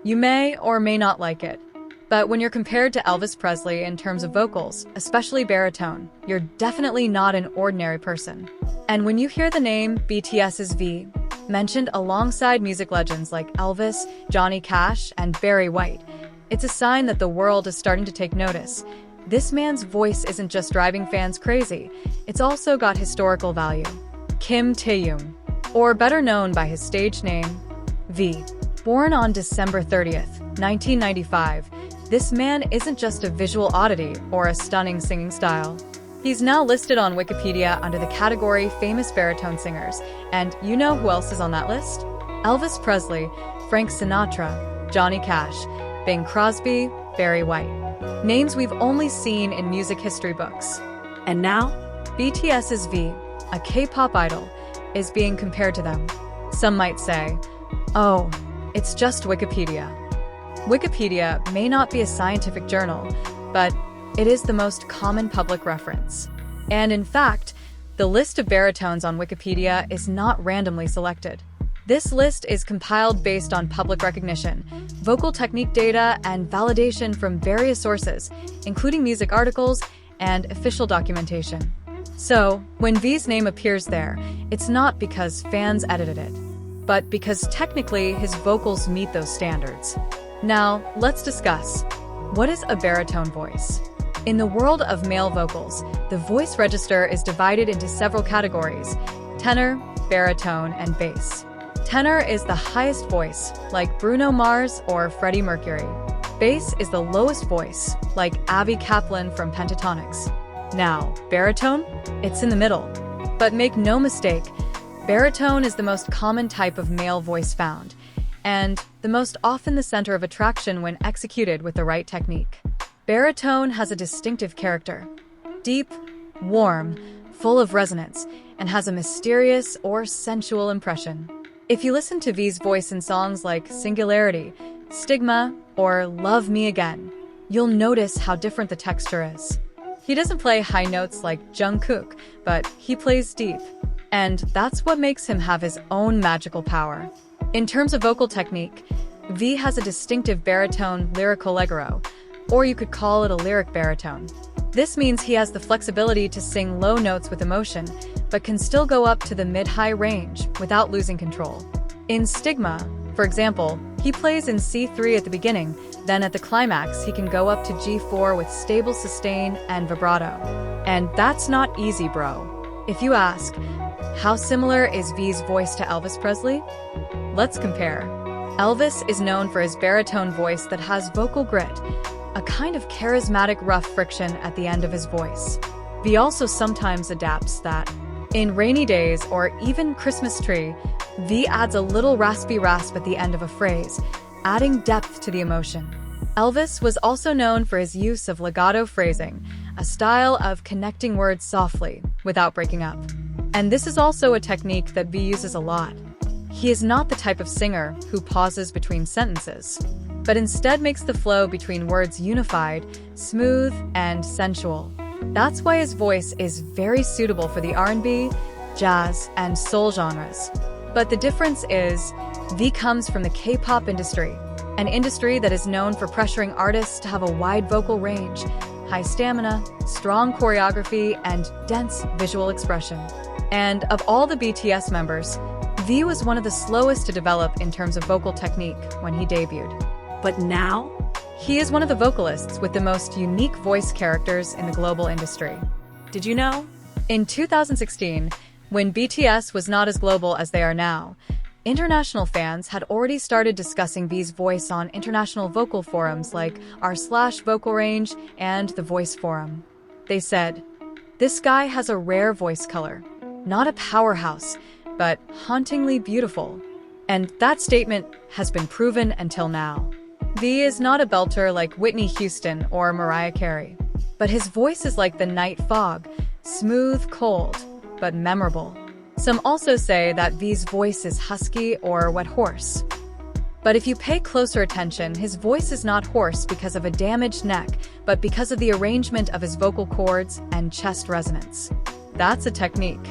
You may or may not like it, but when you're compared to Elvis Presley in terms of vocals, especially baritone, you're definitely not an ordinary person. And when you hear the name BTS's V mentioned alongside music legends like Elvis, Johnny Cash, and Barry White, it's a sign that the world is starting to take notice. This man's voice isn't just driving fans crazy, it's also got historical value. Kim Tae-young, or better known by his stage name, V. Born on December 30th, 1995, this man isn't just a visual oddity or a stunning singing style. He's now listed on Wikipedia under the category Famous Baritone Singers, and you know who else is on that list? Elvis Presley, Frank Sinatra, Johnny Cash, Bing Crosby, Barry White. Names we've only seen in music history books. And now, BTS's V, a K-pop idol, is being compared to them. Some might say, oh, it's just Wikipedia. Wikipedia may not be a scientific journal, but it is the most common public reference. And in fact, the list of baritones on Wikipedia is not randomly selected. This list is compiled based on public recognition, vocal technique data, and validation from various sources, including music articles and official documentation. So, when V's name appears there, it's not because fans edited it, but because technically his vocals meet those standards. Now, let's discuss, what is a baritone voice? In the world of male vocals, the voice register is divided into several categories: tenor, baritone, and bass. Tenor is the highest voice, like Bruno Mars or Freddie Mercury. Bass is the lowest voice, like Avi Kaplan from Pentatonix. Now, baritone? It's in the middle. But make no mistake, baritone is the most common type of male voice found, and the most often the center of attraction when executed with the right technique. Baritone has a distinctive character: deep, warm, full of resonance, and has a mysterious or sensual impression. If you listen to V's voice in songs like Singularity, Stigma, or Love Me Again, you'll notice how different the texture is. He doesn't play high notes like Jungkook, but he plays deep. And that's what makes him have his own magical power. In terms of vocal technique, V has a distinctive baritone lyrical allegro, or you could call it a lyric baritone. This means he has the flexibility to sing low notes with emotion, but can still go up to the mid-high range without losing control. In Stigma, for example, he plays in C3 at the beginning, then at the climax he can go up to G4 with stable sustain and vibrato. And that's not easy, bro. If you ask, how similar is V's voice to Elvis Presley? Let's compare. Elvis is known for his baritone voice that has vocal grit, a kind of charismatic rough friction at the end of his voice. V also sometimes adapts that. In Rainy Days or even Christmas Tree, V adds a little raspy rasp at the end of a phrase, adding depth to the emotion. Elvis was also known for his use of legato phrasing, a style of connecting words softly, without breaking up. And this is also a technique that V uses a lot. He is not the type of singer who pauses between sentences, but instead makes the flow between words unified, smooth, and sensual. That's why his voice is very suitable for the R&B, jazz, and soul genres. But the difference is, V comes from the K-pop industry, an industry that is known for pressuring artists to have a wide vocal range, high stamina, strong choreography, and dense visual expression. And of all the BTS members, V was one of the slowest to develop in terms of vocal technique when he debuted. But now, he is one of the vocalists with the most unique voice characters in the global industry. Did you know? In 2016, when BTS was not as global as they are now, international fans had already started discussing V's voice on international vocal forums like r/vocal range and the Voice Forum. They said, "This guy has a rare voice color. Not a powerhouse, but hauntingly beautiful." And that statement has been proven until now. V is not a belter like Whitney Houston or Mariah Carey, but his voice is like the night fog, smooth, cold, but memorable. Some also say that V's voice is husky or wet hoarse. But if you pay closer attention, his voice is not hoarse because of a damaged neck, but because of the arrangement of his vocal cords and chest resonance. That's a technique.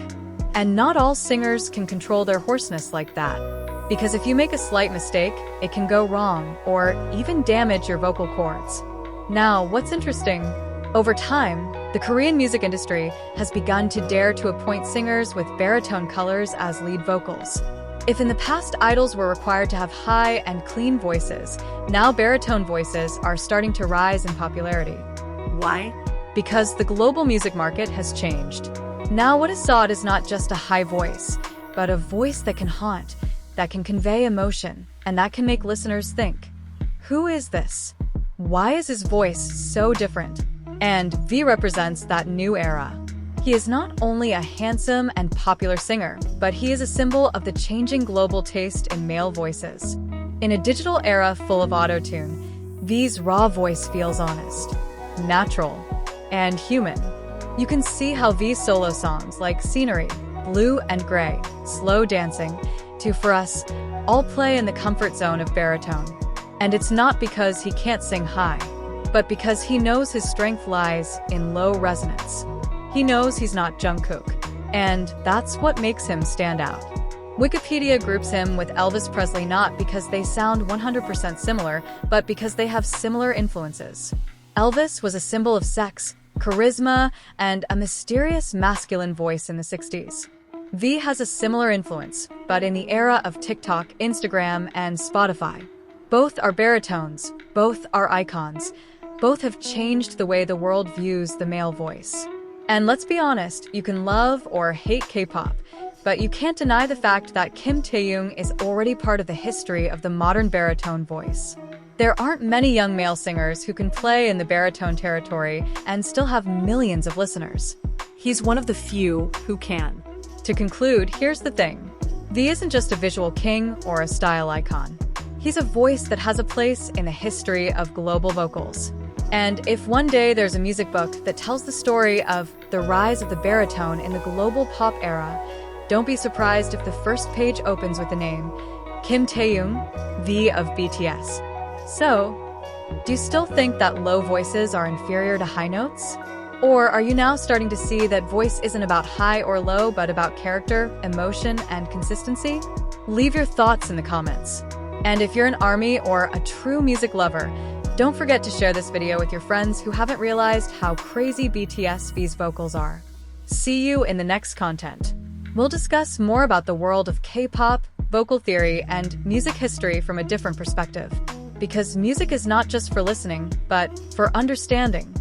And not all singers can control their hoarseness like that. Because if you make a slight mistake, it can go wrong or even damage your vocal cords. Now, what's interesting? Over time, the Korean music industry has begun to dare to appoint singers with baritone colors as lead vocals. If in the past idols were required to have high and clean voices, now baritone voices are starting to rise in popularity. Why? Because the global music market has changed. Now what is sought is not just a high voice, but a voice that can haunt, that can convey emotion, and that can make listeners think. Who is this? Why is his voice so different? And V represents that new era. He is not only a handsome and popular singer, but he is a symbol of the changing global taste in male voices. In a digital era full of auto-tune, V's raw voice feels honest, natural, and human. You can see how V's solo songs like Scenery, Blue and Gray, Slow Dancing, to For Us, all play in the comfort zone of baritone. And it's not because he can't sing high, but because he knows his strength lies in low resonance. He knows he's not Jungkook, and that's what makes him stand out. Wikipedia groups him with Elvis Presley not because they sound 100% similar, but because they have similar influences. Elvis was a symbol of sex, charisma, and a mysterious masculine voice in the 60s. V has a similar influence, but in the era of TikTok, Instagram, and Spotify. Both are baritones, both are icons, both have changed the way the world views the male voice. And let's be honest, you can love or hate K-pop, but you can't deny the fact that Kim Taehyung is already part of the history of the modern baritone voice. There aren't many young male singers who can play in the baritone territory and still have millions of listeners. He's one of the few who can. To conclude, here's the thing. V isn't just a visual king or a style icon. He's a voice that has a place in the history of global vocals. And if one day there's a music book that tells the story of the rise of the baritone in the global pop era, don't be surprised if the first page opens with the name Kim Taehyung, V of BTS. So, do you still think that low voices are inferior to high notes? Or are you now starting to see that voice isn't about high or low, but about character, emotion, and consistency? Leave your thoughts in the comments. And if you're an ARMY or a true music lover, don't forget to share this video with your friends who haven't realized how crazy BTS V's vocals are. See you in the next content. We'll discuss more about the world of K-pop, vocal theory, and music history from a different perspective. Because music is not just for listening, but for understanding.